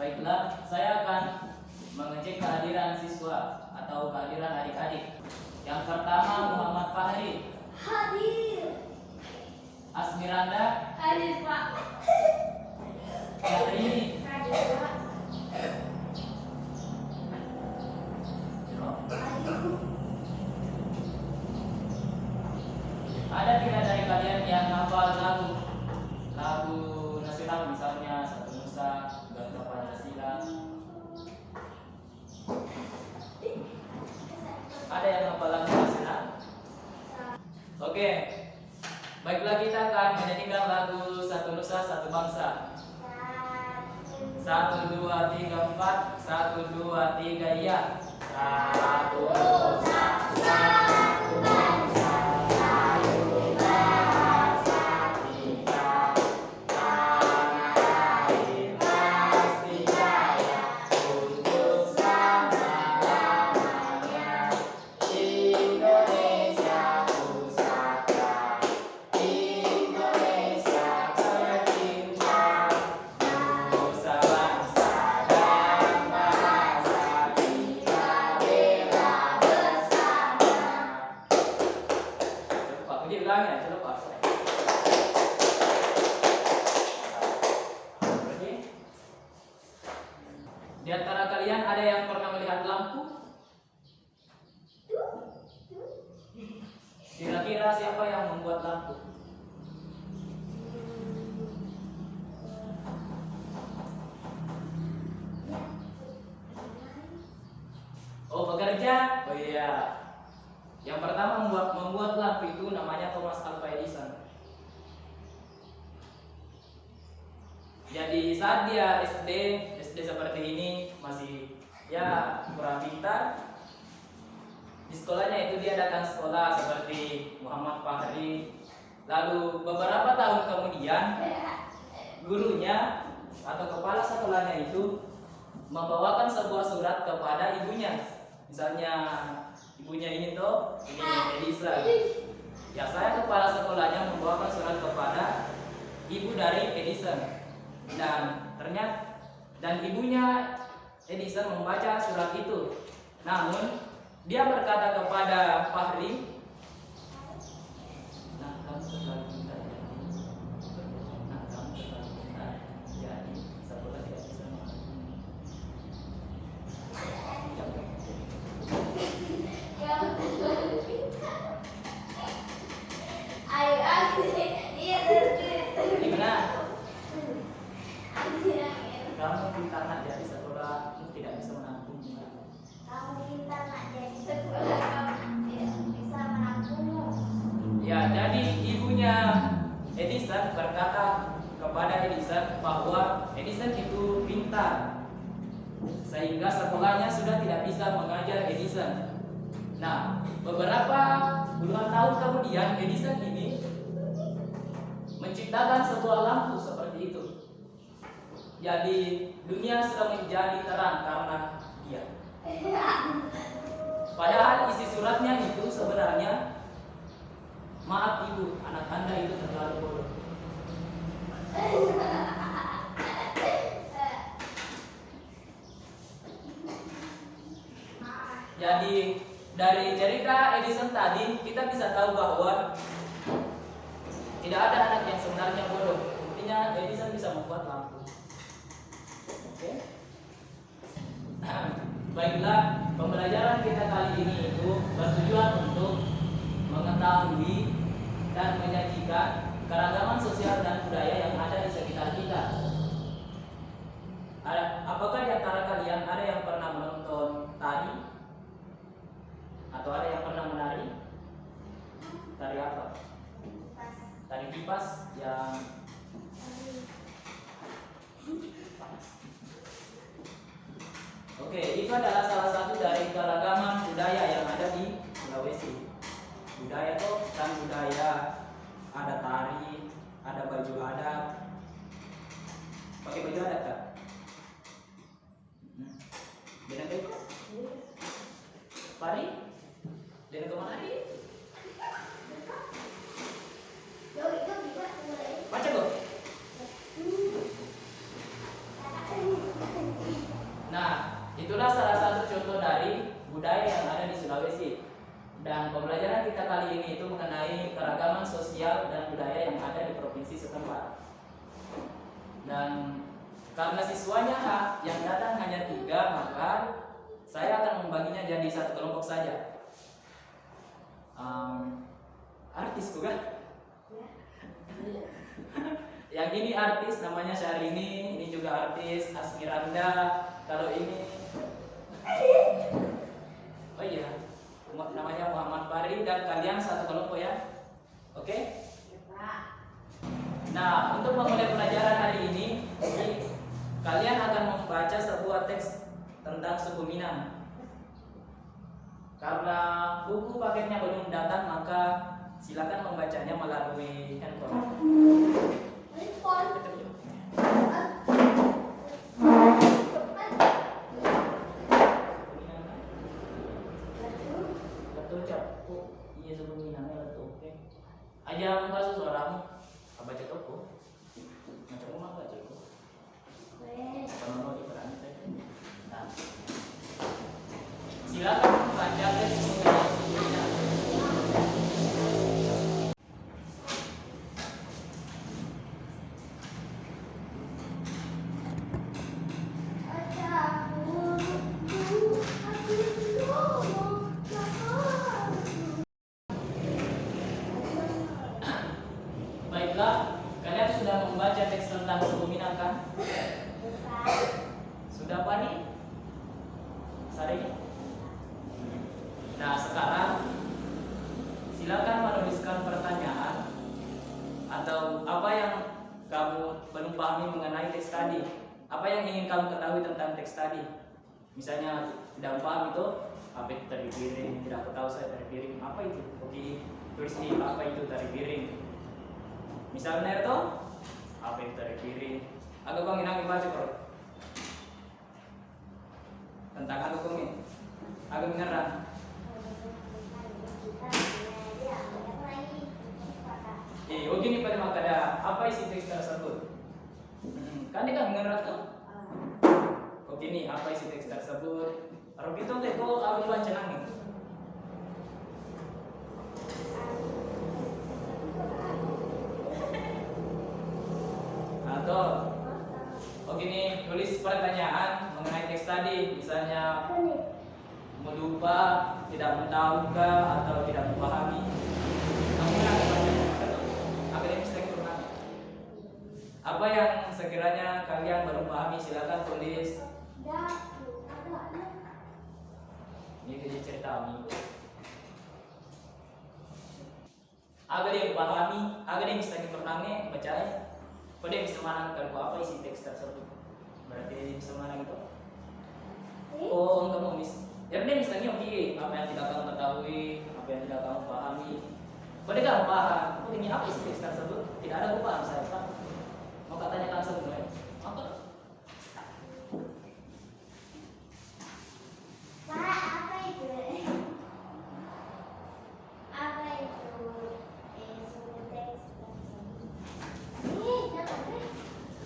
Baiklah, saya akan mengecek kehadiran siswa atau kehadiran adik-adik. Yang pertama Muhammad Fahri. Hadir. Asmiranda. Hadir, Pak. Syahrini. Hadir, Pak. Ada tidak dari kalian yang hafal lagu nasional, misalnya Satu Nusa, Garuda Pancasila? Ada yang hafal lagu nasional? Oke, baiklah, kita akan menyanyikan lagu Satu Nusa Satu Bangsa. 1, 2, 3, 4. 1, 2, 3, iya. Satu Nusa, satu bangsa, satu bahasa kita. Tanah air pasti jaya untuk selama-lamanya. Indonesia pusaka, Indonesia tercinta. Nusa bangsa dan bahasa kita bela bersama. Pak Budi ulang ya, coba Pak. Oke. Di antara kalian ada yang pernah melihat lampu? Kira-kira siapa yang membuat lampu? Oh, bekerja? Oh iya. Yang pertama membuat lampu itu namanya Thomas Alva Edison. Jadi saat dia SD seperti ini masih ya kurang pintar. Di sekolahnya itu dia datang sekolah seperti Muhammad Fahri. Lalu beberapa tahun kemudian gurunya atau kepala sekolahnya itu membawakan sebuah surat kepada ibunya. Misalnya ibunya ini tuh, ini Edison. Ya, saya kepala sekolahnya membawakan surat kepada ibu dari Edison. Dan ternyata ibunya Edison membaca surat itu. Namun dia berkata kepada Fahri, "Nah, kamu terlalu pintar jadi nah, kamu terlalu pintar jadi sekolah tidak bisa mengampuni." Gimana? Kamu pintar nak jadi sekolah tidak bisa menampungmu. Kamu pintar nak jadi sekolah, kamu tidak bisa menampungmu. Ya, jadi ibunya Edison berkata kepada Edison bahwa Edison itu pintar, sehingga sekolahnya sudah tidak bisa mengajar Edison. Nah, beberapa puluhan tahun kemudian Edison ini menciptakan sebuah lampu seperti itu. Jadi dunia sudah menjadi terang karena dia. Padahal isi suratnya itu sebenarnya, "Maaf ibu, anak anda itu terlalu bodoh." Jadi dari cerita Edison tadi kita bisa tahu bahwa tidak ada anak yang sebenarnya bodoh. Intinya Edison bisa membuat lampu. Oke. Baiklah, pembelajaran kita kali ini itu bertujuan untuk mengetahui dan menyajikan keragaman sosial dan budaya yang ada di sekitar kita. Apakah di antara kalian ada yang pernah menonton tari? Atau ada yang pernah menari? Tari apa? Tari kipas yang Oke, itu adalah salah satu dari keragaman budaya yang ada di Sulawesi. Budaya itu kan budaya, ada tari, ada baju adat. Pakai baju adat kan? Dengan itu? Pari? Dengan kemana? Baca kok. sosial dan budaya yang ada di provinsi setempat. Dan karena siswanya yang datang hanya 3, maka saya akan membaginya jadi 1 kelompok saja. Artis bukan? Yang ini artis namanya Syahrini, ini juga artis Asmiranda. Kalau ini, oh iya, namanya Muhammad Fahri, dan kalian 1 kelompok ya. Oke? Nah, untuk memulai pelajaran hari ini, kalian akan membaca sebuah teks tentang suku Minang. Karena buku paketnya belum datang, maka silakan membacanya melalui handphone. Betul cap, iya suku Minangnya betul. Oke. Aja membaca suaramu, baca toko. Macam mana baca toko? Kalau mau diperangi saja. Nah, silakan membaca teks mengenai suku Minang. Baiklah, kalian sudah membaca teks tentang suku Minang kan? Sudah Pani? Sari? Nah, sekarang silakan menuliskan pertanyaan atau apa yang kamu belum pahami mengenai teks tadi. Apa yang ingin kamu ketahui tentang teks tadi? Misalnya tidak paham itu, apa itu tari piring? Tidak tahu saya tari piring. Apa itu? Oke, tulis di apa itu tari piring. Misalnya itu, apa itu tari piring? Agak bang inang baca bro. Tentang aku kumi, agak mengerang. Oh gini pada makada, apa isi teks tersebut? Kan dia kan mengerang tuh. Oh gini, apa isi teks tersebut? Kalau gitu teko aku baca nangin. Atau oh gini, tulis pertanyaan mengenai teks tadi, misalnya melupa, tidak mentahukah, atau tidak memahami. Kamu akan baca akademis lagi pernah. Apa yang sekiranya kalian belum pahami, silakan tulis. Ini jadi cerita ini. Agar dia pahami, agar dia bisa dipernangi, baca. Kok dia bisa menangkan apa isi teks tersebut? Berarti dia bisa menang itu. Oh, enggak mau mis. Jadi dia misalnya oke, apa yang tidak kamu ketahui, apa yang tidak kamu pahami. Kok dia kamu paham? Kok ini apa isi teks tersebut? Tidak ada aku paham saya Pak. Mau katanya langsung mulai. Apa? Apa itu? Apa itu? Suku teks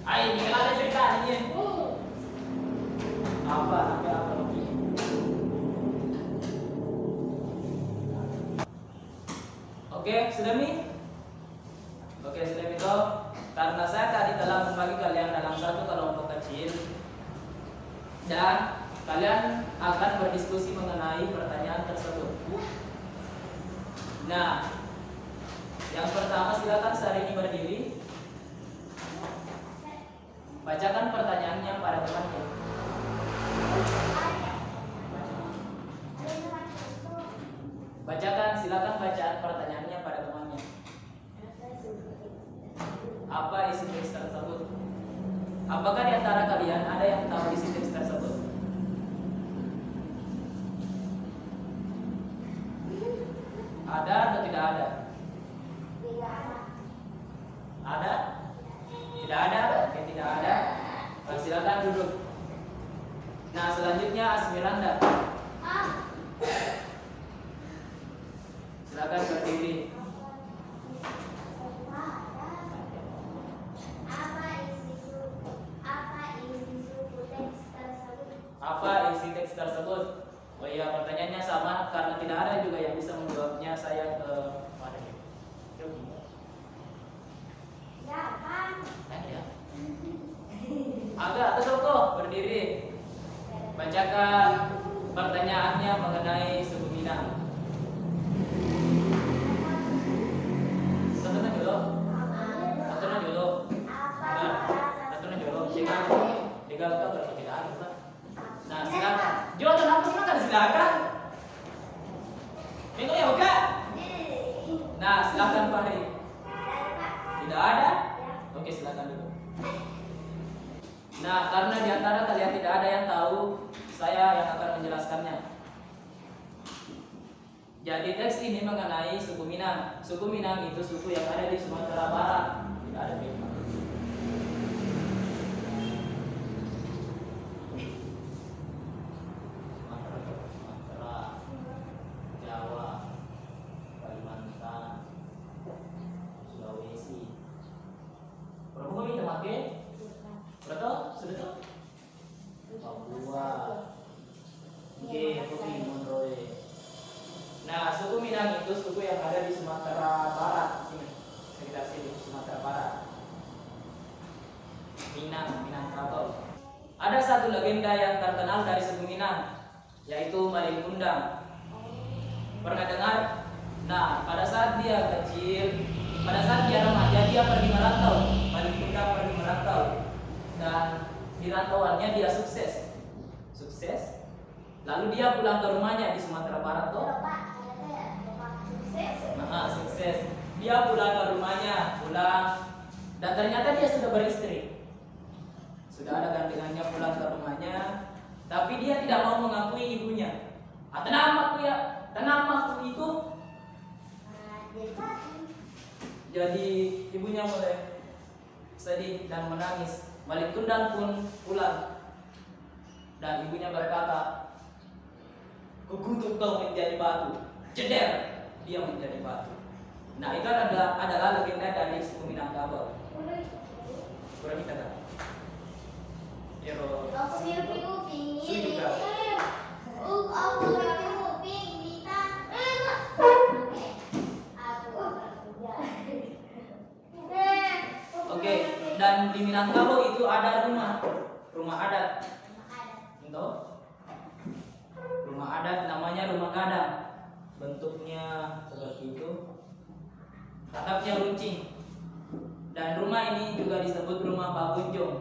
Ayo, ini kan ada cerita ini. Apa lagi? Oke, sudah nih? Oke, sudah itu. Karena saya tadi telah membagi kalian dalam 1 kelompok kecil dan kalian akan berdiskusi mengenai pertanyaan tersebut. Nah, yang pertama silakan Syahrini berdiri. Bacakan pertanyaannya pada temannya. Bacakan, silakan bacaan pertanyaannya pada temannya. Apa isi teks tersebut? Apakah di antara kalian ada yang tahu isi teks tersebut? Ada atau tidak ada? Ada? Tidak ada? Oke, tidak ada. Silakan duduk. Nah, selanjutnya Asmiranda. Silakan berdiri. Apa isi teks tersebut? Oh iya, pertanyaannya sama karena tidak ada juga yang bisa menjawabnya. Saya ke mana? Silakan Pak Heri. Tidak ada? Oke, silakan dulu. Nah, karena di antara kalian tidak ada yang tahu, saya yang akan menjelaskannya. Jadi teks ini mengenai suku Minang. Suku Minang itu suku yang ada di Sumatera Barat. Tidak ada beda. Sumatera, Jawa, Kalimantan, Sulawesi. Berapa ini pakai? Betul? Sudah tahu? Papua. Oke, Kopi Monroe. Nah, suku Minang itu suku yang ada di Sumatera Barat, sini, sekitar sini, Sumatera Barat. Minangkabau. Ada satu legenda yang terkenal dari suku Minang, yaitu Malin Kundang. Pernah dengar? Nah, pada saat dia kecil, pada saat dia remaja, dia pergi merantau. Malin Kundang pergi merantau, dan di rantauannya dia sukses. Lalu dia pulang ke rumahnya di Sumatera Barat tuh. Sukses. Dia pulang ke rumahnya, dan ternyata dia sudah beristri. Sudah ada gandengannya pulang ke rumahnya, tapi dia tidak mau mengakui ibunya. Tenang aku itu. Jadi ibunya mulai sedih dan menangis. Malin Kundang pun pulang, dan ibunya berkata, "Kukutuk kau menjadi batu." Ceder, dia menjadi batu. Nah, itu adalah legenda dari suku Minangkabau. Kurang kita kan? Oke, dan di Minangkabau itu ada rumah adat. Entah? Rumah adat namanya rumah gadang. Bentuknya seperti itu. Atapnya runcing. Dan rumah ini juga disebut rumah Pak Bunjong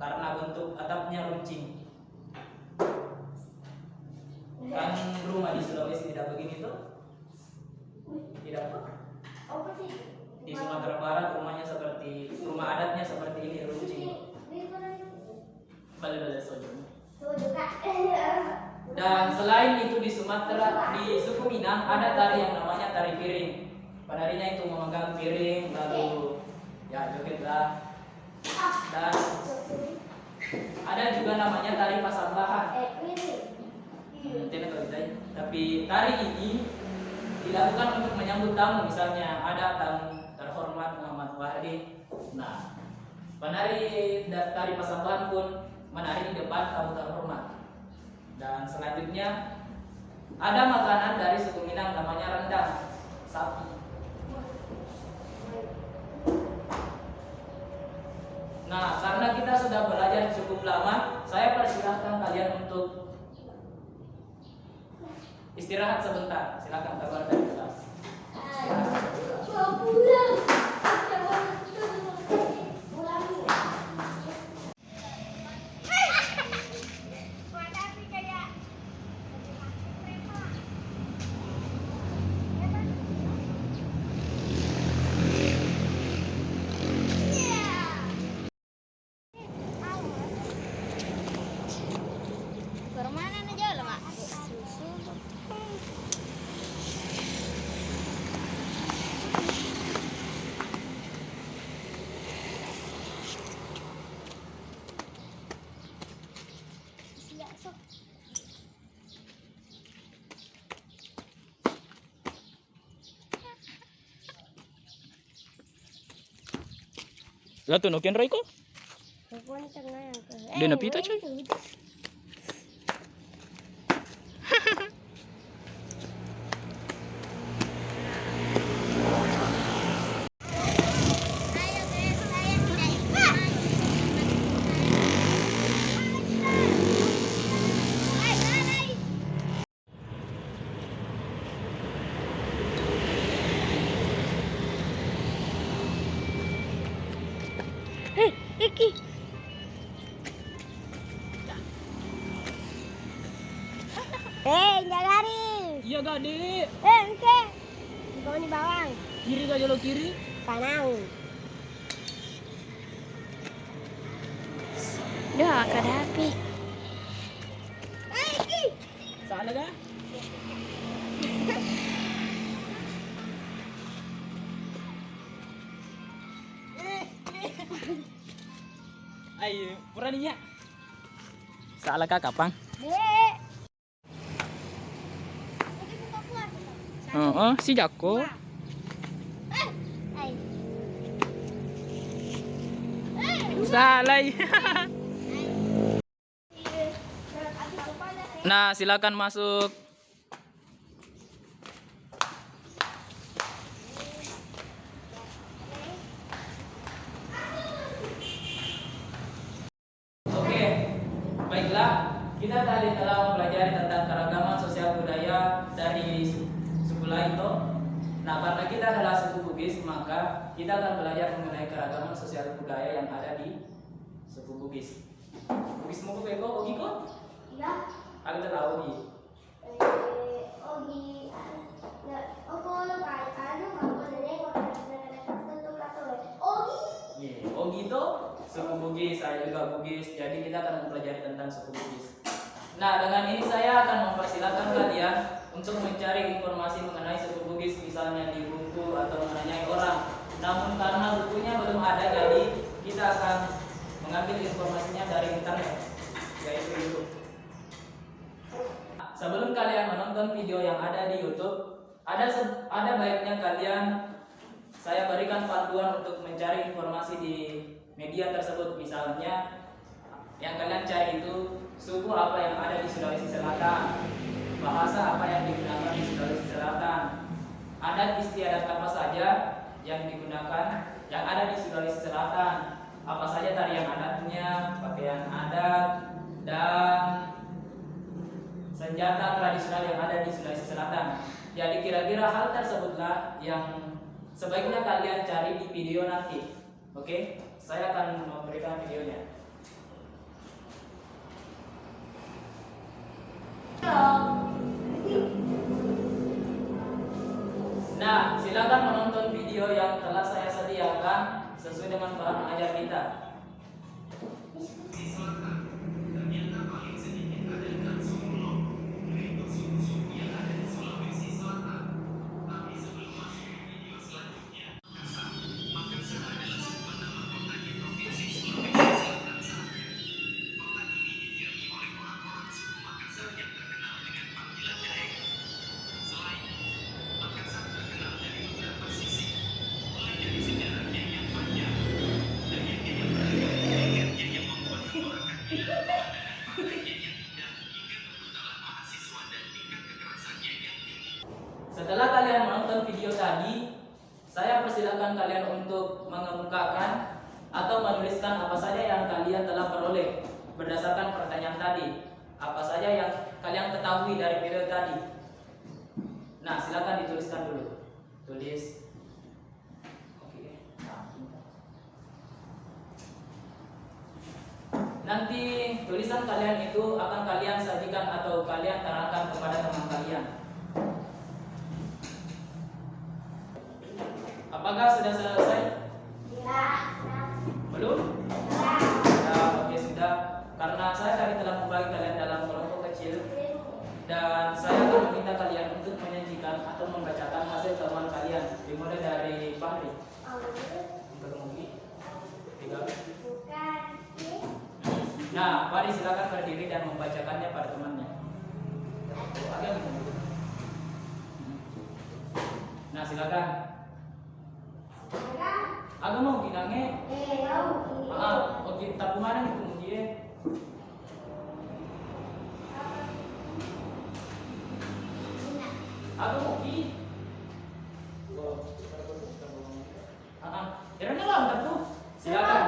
karena bentuk atapnya runcing. Kan rumah di Sulawesi tidak begini tuh? Tidak apa? Di Sumatera Barat rumahnya seperti rumah adatnya seperti ini runcing. Balik saja. Dan selain itu di Sumatera, di suku Minang ada tari yang namanya tari piring. Penarinya itu memegang piring lalu ya jogetlah. Dan ada juga namanya tari Pasambahan. Tapi tari ini dilakukan untuk menyambut tamu, misalnya ada tamu terhormat Muhammad Wahdi. Nah, penari tari Pasambahan pun menari di depan tamu terhormat. Dan selanjutnya ada makanan dari suku Minang namanya rendang sapi. Nah, karena kita sudah belajar cukup lama, saya persilahkan kalian untuk istirahat sebentar. Silakan keluar dari kelas. Lah tuh noken Raiko? Dia napita coy. Iki. Jangan lari. Iya, Gade. Engke. Di bawah nih bawang. Kiri kah jalur kiri? Panau. Dah, kada api. Sana kah? Ay, pura niya. Salah kah kapang? Dek. Oo, si Jacko. Ay. Salay. Nah, silakan masuk. Oke, baiklah. Kita tadi telah mempelajari tentang keragaman sosial budaya dari suku lain toh. Nah, karena kita adalah suku Bugis, maka kita akan belajar mengenai keragaman sosial budaya yang ada di suku Bugis. Bugis mau ke kok, Ogi kok? Ya. Aku tak tahu Ogi. Ogi. Ogi. Ogi itu suku Bugis, saya juga Bugis. Jadi kita akan mempelajari tentang suku Bugis. Nah, dengan ini saya akan mempersilahkan kalian untuk mencari informasi mengenai suku Bugis, misalnya di buku atau menanyai orang. Namun karena bukunya belum ada, jadi kita akan mengambil informasinya dari internet, yaitu YouTube. Sebelum kalian menonton video yang ada di YouTube, ada baiknya kalian saya berikan panduan untuk mencari informasi di media tersebut. Misalnya yang kalian cari itu suku apa yang ada di Sulawesi Selatan, bahasa apa yang digunakan di Sulawesi Selatan, adat istiadat apa saja yang digunakan yang ada di Sulawesi Selatan, apa saja tarian adatnya, pakaian adat, dan senjata tradisional yang ada di Sulawesi Selatan. Jadi kira-kira hal tersebutlah yang sebaiknya kalian cari di video nanti. Oke, saya akan memberikan videonya. Nah, silakan menonton video yang telah saya sediakan sesuai dengan para pengajar kita. Setelah kalian menonton video tadi, saya persilakan kalian untuk mengemukakan atau menuliskan apa saja yang kalian telah peroleh berdasarkan pertanyaan tadi. Apa saja yang kalian ketahui dari video tadi. Nah, silakan dituliskan dulu. Tulis. Oke. Nanti tulisan kalian itu akan kalian sajikan atau kalian terangkan kepada teman kalian. Apakah sudah selesai? Ya. Belum? Ya. Ya, oke sudah. Karena saya tadi telah membagi kalian dalam kelompok kecil dan saya akan meminta kalian untuk menyajikan atau membacakan hasil temuan kalian dimulai dari Fahri. Ketemu tiga. Bukan. Nah, Fahri silakan berdiri dan membacakannya pada temannya. Agak gitu. Nah, silakan. Agak mau ginangnya. Oke, tapi mana nih kemudian? Agak mau ki. Iranya lah bentar tuh. Silakan.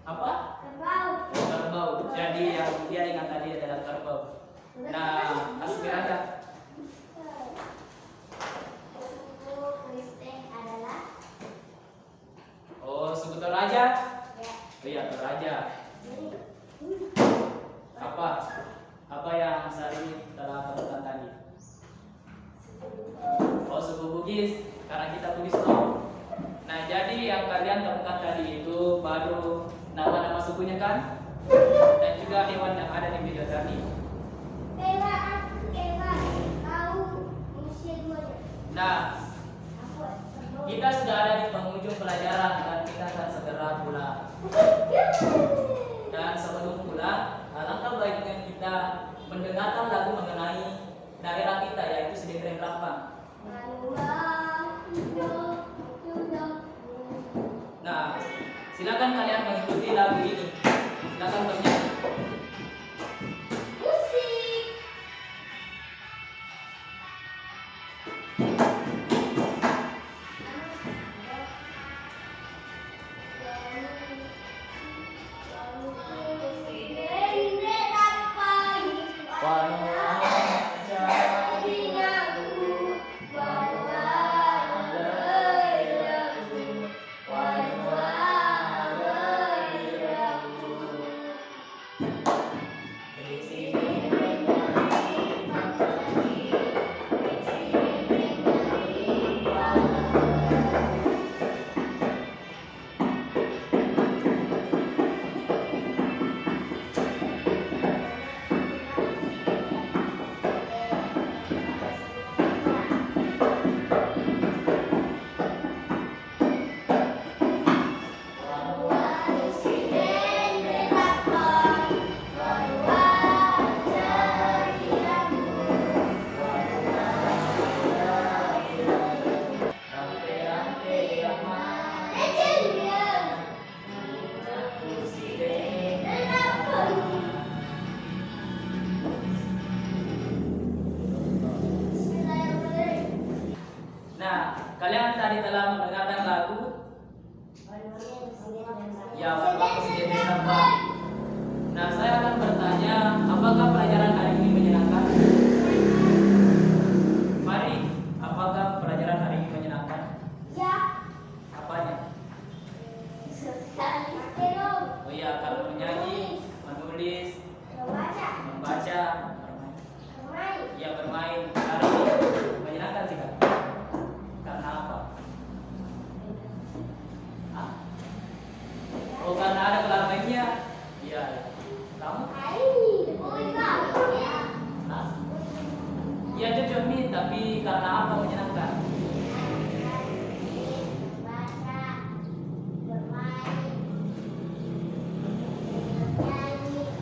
Apa? Kerbau. Jadi yang dia ingat tadi adalah kerbau. Nah, Asmiranda. Oh, suku Toraja? Oh iya, Toraja. Apa? Apa yang Sari telah temukan tadi? Oh, suku Bugis. kita tulis loh. Nah, jadi yang kalian temukan tadi itu baru nama-nama sukunya kan? Dan juga hewan yang ada di video tadi. Nah, kita sudah ada di penghujung pelajaran dan kita akan segera pulang. Dan sebelum pulang, alangkah baiknya kita mendengarkan lagu mengenai daerah kita, yaitu Sedendreng Rambang. Nah, silakan kalian mengikuti lagu ini. Silakan bernyanyi. Nah, kalian tadi telah mendengarkan lagu ya Bapak Sedendreng Rambang. Nah, saya akan bertanya, apakah pelajaran hari ini menyenangkan? Mari, apakah pelajaran hari ini menyenangkan? Apanya? Oh iya, kalau menyanyi, menulis, membaca, bermain. Ya, bermain. Hari ini menyenangkan tidak? Karena apa? Hah? Oh, karena ada kelas mainnya? Iya. Kamu? Hah? Iya, jujur nih, tapi karena apa menyenangkan?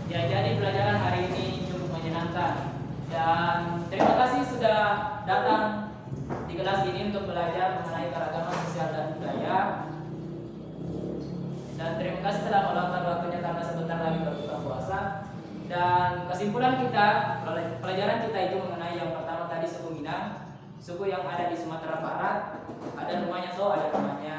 Ya, jadi pelajaran hari ini cukup menyenangkan. Dan terima kasih sudah datang di kelas ini untuk belajar mengenai keragaman sosial dan budaya. Dan terima kasih telah meluangkan waktunya karena sebentar lagi berbuka puasa. Dan kesimpulan kita, pelajaran kita itu mengenai yang pertama tadi suku Minang, suku yang ada di Sumatera Barat. Ada rumahnya ada rumahnya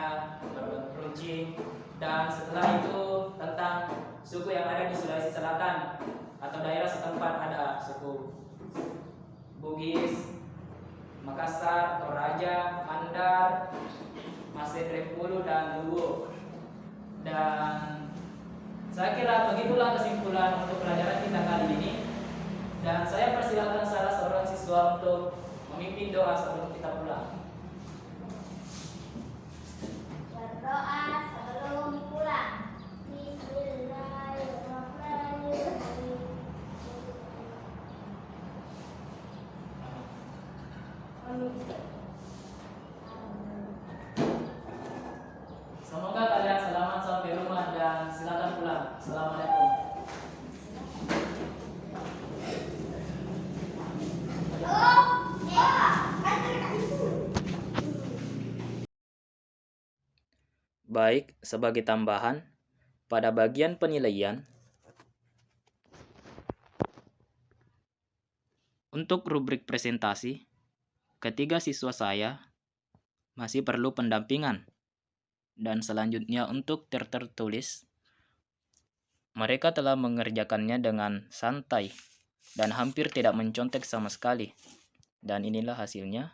Runcing. Dan setelah itu tentang suku yang ada di Sulawesi Selatan atau daerah setempat, ada suku Bugis, Makassar, Toraja, Mandar, Masih Trepulu, dan Luwu. Dan saya kira begitulah kesimpulan untuk pelajaran kita kali ini. Dan saya persilakan salah seorang siswa untuk memimpin doa sebelum kita pulang. Berdoa sebelum pulang. Bismillahirrahmanirrahim. Semoga kalian selamat sampai rumah dan silakan pulang. Assalamualaikum. Baik, sebagai tambahan, pada bagian penilaian, untuk rubrik presentasi, ketiga siswa saya masih perlu pendampingan. Dan selanjutnya untuk tertulis, mereka telah mengerjakannya dengan santai dan hampir tidak mencontek sama sekali. Dan inilah hasilnya.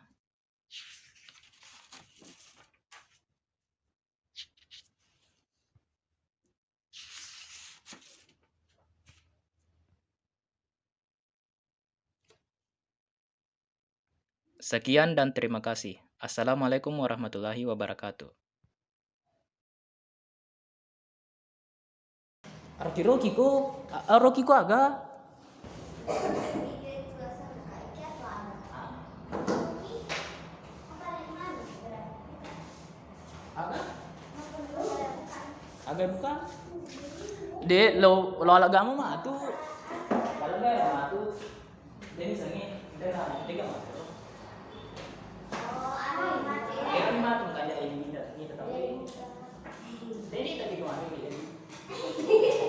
Sekian dan terima kasih. Assalamualaikum warahmatullahi wabarakatuh. Roki ko aga. Aga? Aga bukan? De lo alagama mah tuh. Kalau enggak ya mah tuh. Jadi sangi kita mah. Kaya mah tuh kayak ini tapi. Jadi tadi kemana gitu.